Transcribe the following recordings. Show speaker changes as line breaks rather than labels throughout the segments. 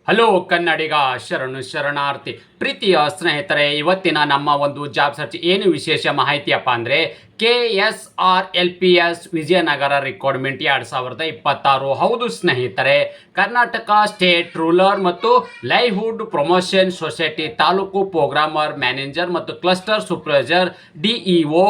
Hello ಕನ್ನಡಿಗ ಶರಣು ಶರಣಾರ್ಥಿ ಪ್ರೀತಿಯ ಸ್ನೇಹಿತರೆ, ಇವತ್ತಿನ ನಮ್ಮ ಒಂದು ಜಾಬ್ ಸರ್ಚ್ ಏನು ವಿಶೇಷ ಮಾಹಿತಿಯಪ್ಪ ಅಂದರೆ KSRLPS ವಿಜಯನಗರ ರಿಕ್ರೂಟ್ಮೆಂಟ್ 2026. ಹೌದು ಸ್ನೇಹಿತರೆ, ಕರ್ನಾಟಕ ಸ್ಟೇಟ್ ರೂರಲ್ ಮತ್ತು livelihood promotion society taluk programmer manager ಮತ್ತು ಕ್ಲಸ್ಟರ್ ಸೂಪರ್ವೈಸರ್ DEO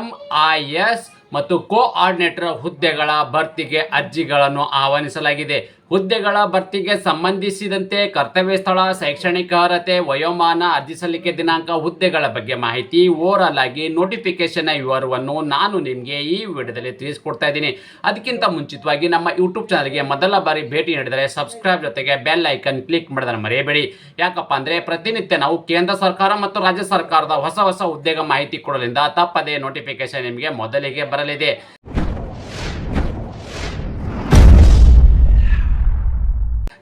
MIS ಮತ್ತು ಕೋಆರ್ಡಿನೇಟರ್ ಹುದ್ದೆಗಳ ಭರ್ತಿಗೆ ಅರ್ಜಿಗಳನ್ನು ಆಹ್ವಾನಿಸಲಾಗಿದೆ. ಹುದ್ದೆಗಳ ಭರ್ತಿಗೆ ಸಂಬಂಧಿಸಿದಂತೆ ಕರ್ತವ್ಯ ಸ್ಥಳ, ಶೈಕ್ಷಣಿಕ ಅರ್ಹತೆ, ವಯೋಮಾನ, ಅರ್ಜಿ ಸಲ್ಲಿಕೆ ದಿನಾಂಕ, ಹುದ್ದೆಗಳ ಬಗ್ಗೆ ಮಾಹಿತಿ, ಓವರಾಲ್ ಆಗಿ ನೋಟಿಫಿಕೇಶನ್ ವಿವರವನ್ನು ನಾನು ನಿಮಗೆ ಈ ವಿಡಿಯೋದಲ್ಲಿ ತಿಳಿಸ್ಕೊಡ್ತಾ ಇದ್ದೀನಿ. ಅದಕ್ಕಿಂತ ಮುಂಚಿತವಾಗಿ ನಮ್ಮ ಯೂಟ್ಯೂಬ್ ಚಾನಲ್ಗೆ ಮೊದಲ ಬಾರಿ ಭೇಟಿ ನೀಡಿದರೆ ಸಬ್ಸ್ಕ್ರೈಬ್ ಜೊತೆಗೆ ಬೆಲ್ ಐಕನ್ ಕ್ಲಿಕ್ ಮಾಡೋದನ್ನು ಮರೆಯಬೇಡಿ. ಯಾಕಪ್ಪ ಅಂದರೆ ಪ್ರತಿನಿತ್ಯ ನಾವು ಕೇಂದ್ರ ಸರ್ಕಾರ ಮತ್ತು ರಾಜ್ಯ ಸರ್ಕಾರದ ಹೊಸ ಹೊಸ ಉದ್ಯೋಗ ಮಾಹಿತಿ ಕೊಡೋದ್ರಿಂದ ತಪ್ಪದೇ ನೋಟಿಫಿಕೇಶನ್ ನಿಮಗೆ ಮೊದಲಿಗೆ ಬರಲಿದೆ.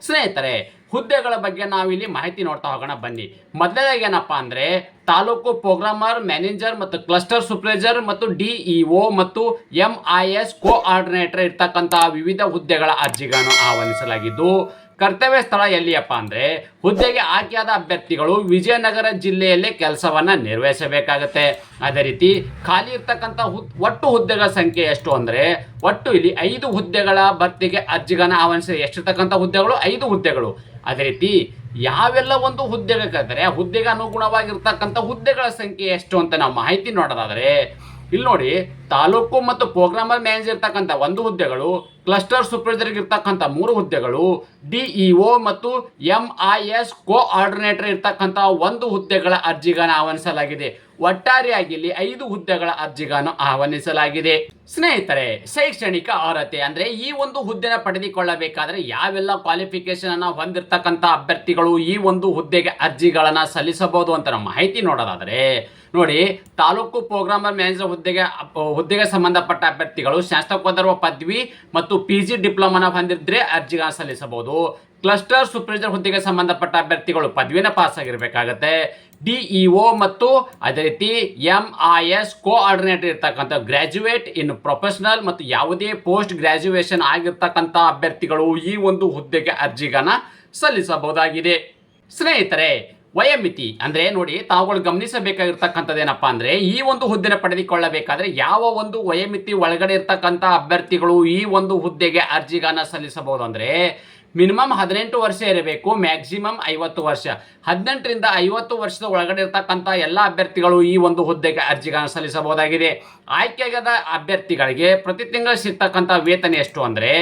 ಸ್ನೇಹಿತರೆ, ಹುದ್ದೆಗಳ ಬಗ್ಗೆ ನಾವಿಲ್ಲಿ ಮಾಹಿತಿ ನೋಡ್ತಾ ಹೋಗೋಣ ಬನ್ನಿ. ಮೊದಲನೇದಾಗಿ ಏನಪ್ಪ ಅಂದರೆ ತಾಲೂಕು ಪ್ರೋಗ್ರಾಮರ್ ಮ್ಯಾನೇಜರ್ ಮತ್ತು ಕ್ಲಸ್ಟರ್ ಸೂಪರ್ವೈಸರ್ ಮತ್ತು DEO ಮತ್ತು MIS ಕೋಆರ್ಡಿನೇಟರ್ ಇರ್ತಕ್ಕಂಥ ವಿವಿಧ ಹುದ್ದೆಗಳ ಅರ್ಜಿಗಳನ್ನು ಆಹ್ವಾನಿಸಲಾಗಿದ್ದು, ಕರ್ತವ್ಯ ಸ್ಥಳ ಎಲ್ಲಿಯಪ್ಪ ಅಂದರೆ ಹುದ್ದೆಗೆ ಆಯ್ಕೆಯಾದ ಅಭ್ಯರ್ಥಿಗಳು ವಿಜಯನಗರ ಜಿಲ್ಲೆಯಲ್ಲೇ ಕೆಲಸವನ್ನು ನಿರ್ವಹಿಸಬೇಕಾಗತ್ತೆ. ಅದೇ ರೀತಿ ಖಾಲಿ ಇರ್ತಕ್ಕಂಥ ಒಟ್ಟು ಹುದ್ದೆಗಳ ಸಂಖ್ಯೆ ಎಷ್ಟು ಅಂದರೆ ಒಟ್ಟು ಇಲ್ಲಿ 5 ಹುದ್ದೆಗಳ ಭರ್ತಿಗೆ ಅರ್ಜಿಗಳನ್ನು ಆಹ್ವಾನಿಸಿದೆ. ಎಷ್ಟಿರ್ತಕ್ಕಂಥ ಹುದ್ದೆಗಳು? 5 ಹುದ್ದೆಗಳು. ಅದೇ ರೀತಿ ಯಾವೆಲ್ಲ ಒಂದು ಹುದ್ದೆಗೆ ಕರೆದರೆ ಆ ಹುದ್ದೆಗೆ ಅನುಗುಣವಾಗಿರ್ತಕ್ಕಂಥ ಹುದ್ದೆಗಳ ಸಂಖ್ಯೆ ಎಷ್ಟು ಅಂತ ನಾವು ಮಾಹಿತಿ ನೋಡೋದಾದರೆ ಇಲ್ಲಿ ನೋಡಿ, ತಾಲೂಕು ಮತ್ತು ಪ್ರೋಗ್ರಾಮರ್ ಮ್ಯಾನೇಜರ್ ಇರ್ತಕ್ಕಂಥ 1 ಹುದ್ದೆಗಳು, ಕ್ಲಸ್ಟರ್ ಸೂಪರ್ವೈಸರ್ಗೆ ಇರ್ತಕ್ಕಂಥ 3 ಹುದ್ದೆಗಳು, DEO ಮತ್ತು MIS ಕೋಆರ್ಡಿನೇಟರ್ ಇರ್ತಕ್ಕಂಥ 1 ಹುದ್ದೆಗಳ ಅರ್ಜಿಗಳನ್ನು ಆಹ್ವಾನಿಸಲಾಗಿದೆ. ಒಟ್ಟಾರೆಯಾಗಿ ಇಲ್ಲಿ 5 ಹುದ್ದೆಗಳ ಅರ್ಜಿಗಳನ್ನು ಆಹ್ವಾನಿಸಲಾಗಿದೆ. ಸ್ನೇಹಿತರೆ, ಶೈಕ್ಷಣಿಕ ಅರ್ಹತೆ ಅಂದರೆ ಈ ಒಂದು ಹುದ್ದೆನ ಪಡೆದುಕೊಳ್ಳಬೇಕಾದ್ರೆ ಯಾವೆಲ್ಲ ಕ್ವಾಲಿಫಿಕೇಶನ್ ಅನ್ನು ಹೊಂದಿರತಕ್ಕಂಥ ಅಭ್ಯರ್ಥಿಗಳು ಈ ಒಂದು ಹುದ್ದೆಗೆ ಅರ್ಜಿಗಳನ್ನು ಸಲ್ಲಿಸಬಹುದು ಅಂತ ನಾವು ಮಾಹಿತಿ ನೋಡೋದಾದರೆ ನೋಡಿ, ತಾಲೂಕು ಪ್ರೋಗ್ರಾಮರ್ ಮ್ಯಾನೇಜರ್ ಹುದ್ದೆಗೆ ಸಂಬಂಧಪಟ್ಟ ಅಭ್ಯರ್ಥಿಗಳು ಸ್ನಾತಕೋತ್ತರ ಪದವಿ ಮತ್ತು PG ಡಿಪ್ಲೊಮಾನ ಹೊಂದಿದ್ರೆ ಅರ್ಜಿಗಳನ್ನು ಸಲ್ಲಿಸಬಹುದು. ಕ್ಲಸ್ಟರ್ ಸೂಪರ್ವೈಸರ್ ಹುದ್ದೆಗೆ ಸಂಬಂಧಪಟ್ಟ ಅಭ್ಯರ್ಥಿಗಳು ಪದವಿನ ಪಾಸ್ ಆಗಿರಬೇಕಾಗತ್ತೆ. DEO ಮತ್ತು ಅದೇ ರೀತಿ MIS ಕೋಆರ್ಡಿನೇಟರ್ ಇರ್ತಕ್ಕಂಥ ಗ್ರಾಜ್ಯುಯೇಟ್ ಇನ್ ಪ್ರೊಫೆಷನಲ್ ಮತ್ತು ಯಾವುದೇ ಪೋಸ್ಟ್ ಗ್ರಾಜ್ಯುಯೇಷನ್ ಆಗಿರ್ತಕ್ಕಂಥ ಅಭ್ಯರ್ಥಿಗಳು ಈ ಒಂದು ಹುದ್ದೆಗೆ ಅರ್ಜಿಗಳನ್ನು ಸಲ್ಲಿಸಬಹುದಾಗಿದೆ. ಸ್ನೇಹಿತರೆ, ವಯೋಮಿತಿ ಅಂದರೆ ನೋಡಿ, ತಾವುಗಳು ಗಮನಿಸಬೇಕಾಗಿರ್ತಕ್ಕಂಥದ್ದು ಏನಪ್ಪ ಅಂದರೆ ಈ ಒಂದು ಹುದ್ದೆನ ಪಡೆದುಕೊಳ್ಳಬೇಕಾದ್ರೆ ಯಾವ ಒಂದು ವಯೋಮಿತಿ ಒಳಗಡೆ ಇರ್ತಕ್ಕಂಥ ಅಭ್ಯರ್ಥಿಗಳು ಈ ಒಂದು ಹುದ್ದೆಗೆ ಅರ್ಜಿಗಳನ್ನು ಸಲ್ಲಿಸಬಹುದು ಅಂದರೆ ಮಿನಿಮಮ್ 18 ವರ್ಷ ಇರಬೇಕು, ಮ್ಯಾಕ್ಸಿಮಮ್ 50 ವರ್ಷ. 18ರಿಂದ 50 ವರ್ಷದ ಒಳಗಡೆ ಇರ್ತಕ್ಕಂಥ ಎಲ್ಲ ಅಭ್ಯರ್ಥಿಗಳು ಈ ಒಂದು ಹುದ್ದೆಗೆ ಅರ್ಜಿಗಳನ್ನು ಸಲ್ಲಿಸಬಹುದಾಗಿದೆ. ಆಯ್ಕೆಯಾದ ಅಭ್ಯರ್ಥಿಗಳಿಗೆ ಪ್ರತಿ ತಿಂಗಳು ಸಿಗ್ತಕ್ಕಂಥ ವೇತನ ಎಷ್ಟು ಅಂದರೆ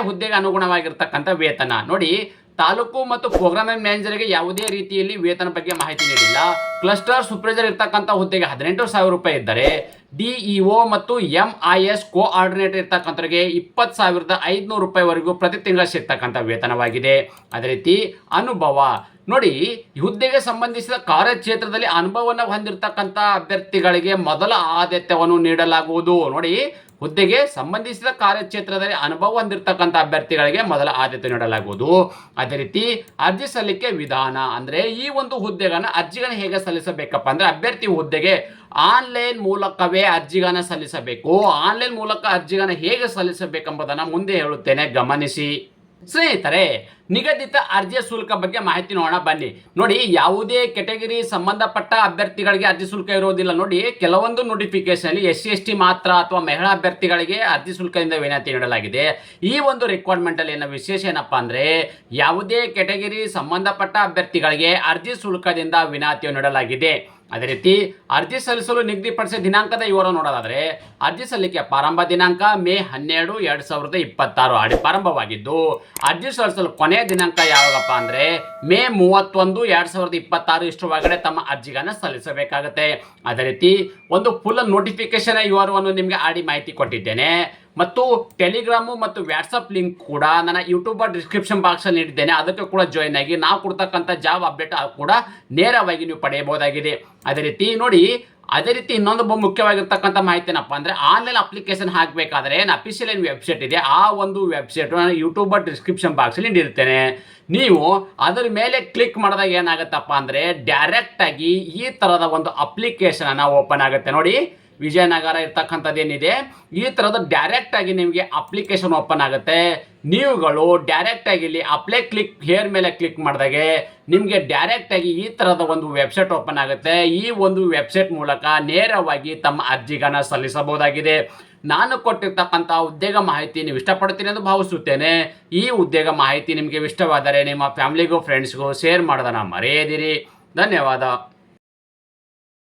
ಹುದ್ದೆಗೆ ಅನುಗುಣವಾಗಿರ್ತಕ್ಕಂಥ ವೇತನ ನೋಡಿ, ತಾಲೂಕು ಮತ್ತು ಪ್ರೋಗ್ರಾಮಿಂಗ್ ಮ್ಯಾನೇಜರ್ಗೆ ಯಾವುದೇ ರೀತಿಯಲ್ಲಿ ವೇತನ ಬಗ್ಗೆ ಮಾಹಿತಿ ನೀಡಿಲ್ಲ. ಕ್ಲಸ್ಟರ್ ಸೂಪರ್ವೈಸರ್ ಇರ್ತಕ್ಕಂಥ ಹುದ್ದೆಗೆ 18,000 ರೂಪಾಯಿ ಇದ್ದರೆ DEO ಮತ್ತು MIS ಕೋಆರ್ಡಿನೇಟರ್ ಇರ್ತಕ್ಕಂಥವ್ರಿಗೆ 20,500 ರೂಪಾಯಿವರೆಗೂ ಪ್ರತಿ ತಿಂಗಳು ಸಿಗ್ತಕ್ಕಂಥ ವೇತನವಾಗಿದೆ. ಅದೇ ರೀತಿ ಅನುಭವ ನೋಡಿ, ಹುದ್ದೆಗೆ ಸಂಬಂಧಿಸಿದ ಕಾರ್ಯಕ್ಷೇತ್ರದಲ್ಲಿ ಅನುಭವವನ್ನು ಹೊಂದಿರತಕ್ಕಂಥ ಅಭ್ಯರ್ಥಿಗಳಿಗೆ ಮೊದಲ ಆದ್ಯತೆಯನ್ನು ನೀಡಲಾಗುವುದು. ನೋಡಿ, ಹುದ್ದೆಗೆ ಸಂಬಂಧಿಸಿದ ಕಾರ್ಯಕ್ಷೇತ್ರದಲ್ಲಿ ಅನುಭವ ಹೊಂದಿರತಕ್ಕಂಥ ಅಭ್ಯರ್ಥಿಗಳಿಗೆ ಮೊದಲ ಆದ್ಯತೆ ನೀಡಲಾಗುವುದು. ಅದೇ ರೀತಿ ಅರ್ಜಿ ಸಲ್ಲಿಕೆ ವಿಧಾನ ಅಂದರೆ ಈ ಒಂದು ಹುದ್ದೆಗಳನ್ನು ಅರ್ಜಿಗಳನ್ನು ಹೇಗೆ ಸಲ್ಲಿಸಬೇಕಪ್ಪ ಅಂದರೆ ಅಭ್ಯರ್ಥಿ ಹುದ್ದೆಗೆ ಆನ್ಲೈನ್ ಮೂಲಕವೇ ಅರ್ಜಿಗಳನ್ನು ಸಲ್ಲಿಸಬೇಕು. ಆನ್ಲೈನ್ ಮೂಲಕ ಅರ್ಜಿಗಳನ್ನು ಹೇಗೆ ಸಲ್ಲಿಸಬೇಕೆಂಬುದನ್ನು ಮುಂದೆ ಹೇಳುತ್ತೇನೆ, ಗಮನಿಸಿ. ಸ್ನೇಹಿತರೆ, ನಿಗದಿತ ಅರ್ಜಿಯ ಶುಲ್ಕ ಬಗ್ಗೆ ಮಾಹಿತಿ ನೋಡೋಣ ಬನ್ನಿ. ನೋಡಿ, ಯಾವುದೇ ಕೆಟಗರಿ ಸಂಬಂಧಪಟ್ಟ ಅಭ್ಯರ್ಥಿಗಳಿಗೆ ಅರ್ಜಿ ಶುಲ್ಕ ಇರೋದಿಲ್ಲ. ನೋಡಿ, ಕೆಲವೊಂದು ನೋಟಿಫಿಕೇಶನ್ SC/ST ಮಾತ್ರ ಅಥವಾ ಮಹಿಳಾ ಅಭ್ಯರ್ಥಿಗಳಿಗೆ ಅರ್ಜಿ ಶುಲ್ಕದಿಂದ ವಿನಂತಿ ನೀಡಲಾಗಿದೆ. ಈ ಒಂದು ರಿಕ್ವೈರ್ಮೆಂಟ್ ಅಲ್ಲಿ ವಿಶೇಷ ಏನಪ್ಪಾ ಅಂದ್ರೆ ಯಾವುದೇ ಕೆಟಗರಿ ಸಂಬಂಧಪಟ್ಟ ಅಭ್ಯರ್ಥಿಗಳಿಗೆ ಅರ್ಜಿ ಶುಲ್ಕದಿಂದ ವಿನಾಯಿತಿಯನ್ನು ನೀಡಲಾಗಿದೆ. ಅದೇ ರೀತಿ ಅರ್ಜಿ ಸಲ್ಲಿಸಲು ನಿಗದಿಪಡಿಸಿದ ದಿನಾಂಕದ ವಿವರ ನೋಡೋದಾದರೆ ಅರ್ಜಿ ಸಲ್ಲಿಕೆ ಪ್ರಾರಂಭ ದಿನಾಂಕ ಮೇ 12, 2026 ಪ್ರಾರಂಭವಾಗಿದ್ದು ಅರ್ಜಿ ಸಲ್ಲಿಸಲು ಕೊನೆಯ ದಿನಾಂಕ ಯಾವಾಗಪ್ಪ ಅಂದರೆ ಮೇ 31, 2026 ಇಷ್ಟರ ಒಳಗಡೆ ತಮ್ಮ ಅರ್ಜಿಗಳನ್ನು ಸಲ್ಲಿಸಬೇಕಾಗುತ್ತೆ. ಅದೇ ರೀತಿ ಒಂದು ಫುಲ್ ನೋಟಿಫಿಕೇಶನ್ ವಿವರವನ್ನು ನಿಮಗೆ ಮಾಹಿತಿ ಕೊಟ್ಟಿದ್ದೇನೆ ಮತ್ತು ಟೆಲಿಗ್ರಾಮು ಮತ್ತು ವಾಟ್ಸಪ್ ಲಿಂಕ್ ಕೂಡ ನನ್ನ ಯೂಟ್ಯೂಬರ್ ಡಿಸ್ಕ್ರಿಪ್ಷನ್ ಬಾಕ್ಸಲ್ಲಿ ನೀಡಿದ್ದೇನೆ. ಅದಕ್ಕೆ ಕೂಡ ಜಾಯ್ನ್ ಆಗಿ ನಾವು ಕೊಡ್ತಕ್ಕಂಥ ಜಾಬ್ ಅಪ್ಡೇಟ್ ಕೂಡ ನೇರವಾಗಿ ನೀವು ಪಡೆಯಬಹುದಾಗಿದೆ. ಅದೇ ರೀತಿ ನೋಡಿ, ಅದೇ ರೀತಿ ಇನ್ನೊಂದು ಮುಖ್ಯವಾಗಿರ್ತಕ್ಕಂಥ ಮಾಹಿತಿ ಏನಪ್ಪ ಅಂದರೆ ಆನ್ಲೈನ್ ಅಪ್ಲಿಕೇಶನ್ ಹಾಕಬೇಕಾದ್ರೆ ಏನು ಅಫಿಷಿಯಲ್ ಏನು ವೆಬ್ಸೈಟ್ ಇದೆ ಆ ಒಂದು ವೆಬ್ಸೈಟ್ ನಾನು ಯೂಟ್ಯೂಬರ್ ಡಿಸ್ಕ್ರಿಪ್ಷನ್ ಬಾಕ್ಸಲ್ಲಿ ನೀಡಿರ್ತೇನೆ. ನೀವು ಅದರ ಮೇಲೆ ಕ್ಲಿಕ್ ಮಾಡಿದಾಗ ಏನಾಗುತ್ತಪ್ಪ ಅಂದರೆ ಡೈರೆಕ್ಟಾಗಿ ಈ ಥರದ ಒಂದು ಅಪ್ಲಿಕೇಶನ್ ಓಪನ್ ಆಗುತ್ತೆ. ನೋಡಿ, ವಿಜಯನಗರ ಇರ್ತಕ್ಕಂಥದ್ದೇನಿದೆ ಈ ಥರದ ಡೈರೆಕ್ಟಾಗಿ ನಿಮಗೆ ಅಪ್ಲಿಕೇಶನ್ ಓಪನ್ ಆಗುತ್ತೆ. ನೀವುಗಳು ಡೈರೆಕ್ಟಾಗಿ ಇಲ್ಲಿ ಅಪ್ಲೈ ಕ್ಲಿಕ್ ಹೇರ್ ಮೇಲೆ ಕ್ಲಿಕ್ ಮಾಡಿದಾಗೆ ನಿಮಗೆ ಡೈರೆಕ್ಟಾಗಿ ಈ ಥರದ ಒಂದು ವೆಬ್ಸೈಟ್ ಓಪನ್ ಆಗುತ್ತೆ. ಈ ಒಂದು ವೆಬ್ಸೈಟ್ ಮೂಲಕ ನೇರವಾಗಿ ತಮ್ಮ ಅರ್ಜಿಗಳನ್ನು ಸಲ್ಲಿಸಬಹುದಾಗಿದೆ. ನಾನು ಕೊಟ್ಟಿರ್ತಕ್ಕಂಥ ಉದ್ಯೋಗ ಮಾಹಿತಿ ನೀವು ಇಷ್ಟಪಡ್ತೀನಿ ಎಂದು ಭಾವಿಸುತ್ತೇನೆ. ಈ ಉದ್ಯೋಗ ಮಾಹಿತಿ ನಿಮಗೆ ಇಷ್ಟವಾದರೆ ನಿಮ್ಮ ಫ್ಯಾಮಿಲಿಗೂ ಫ್ರೆಂಡ್ಸ್ಗೂ ಶೇರ್ ಮಾಡೋದನ್ನು ಮರೆಯದಿರಿ. ಧನ್ಯವಾದ.